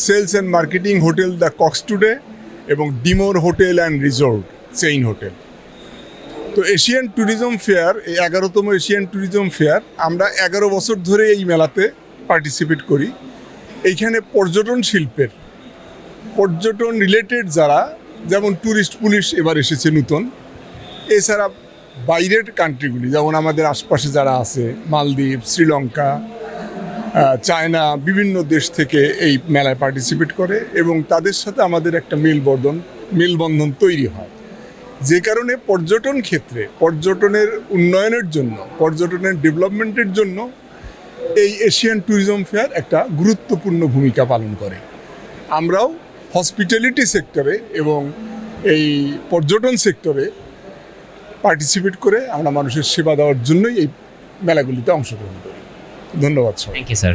Sales and marketing hotel the Cox today এবং ডিমোর hotel and resort chain hotel. তো Asian tourism fair, এই 11তম এশিয়ান ট্যুরিজম ফেয়ার, আমরা 11 বছর ধরে এই মেলাতে পার্টিসিপেট করি। এইখানে পর্যটন শিল্পের, পর্যটন রিলেটেড যারা, যেমন ট্যুরিস্ট পুলিশ এবার এসেছে নতুন, এছাড়া বাইরের কান্ট্রিগুলি যেমন আমাদের আশপাশে যারা আছে, মালদ্বীপ, শ্রীলঙ্কা, চায়না, বিভিন্ন দেশ থেকে এই মেলায় পার্টিসিপেট করে এবং তাদের সাথে আমাদের একটা মেলবন্ধন তৈরি হয়, যে কারণে পর্যটন ক্ষেত্রে পর্যটনের উন্নয়নের জন্য, পর্যটনের ডেভেলপমেন্টের জন্য এই এশিয়ান ট্যুরিজম ফেয়ার একটা গুরুত্বপূর্ণ ভূমিকা পালন করে। আমরাও হসপিটালিটি সেক্টরে এবং এই পর্যটন সেক্টরে পার্টিসিপেট করে আমরা মানুষের সেবা দেওয়ার জন্যই এই মেলাগুলিতে অংশগ্রহণ করি। ধন্যবাদ সবাই। Thank you sir.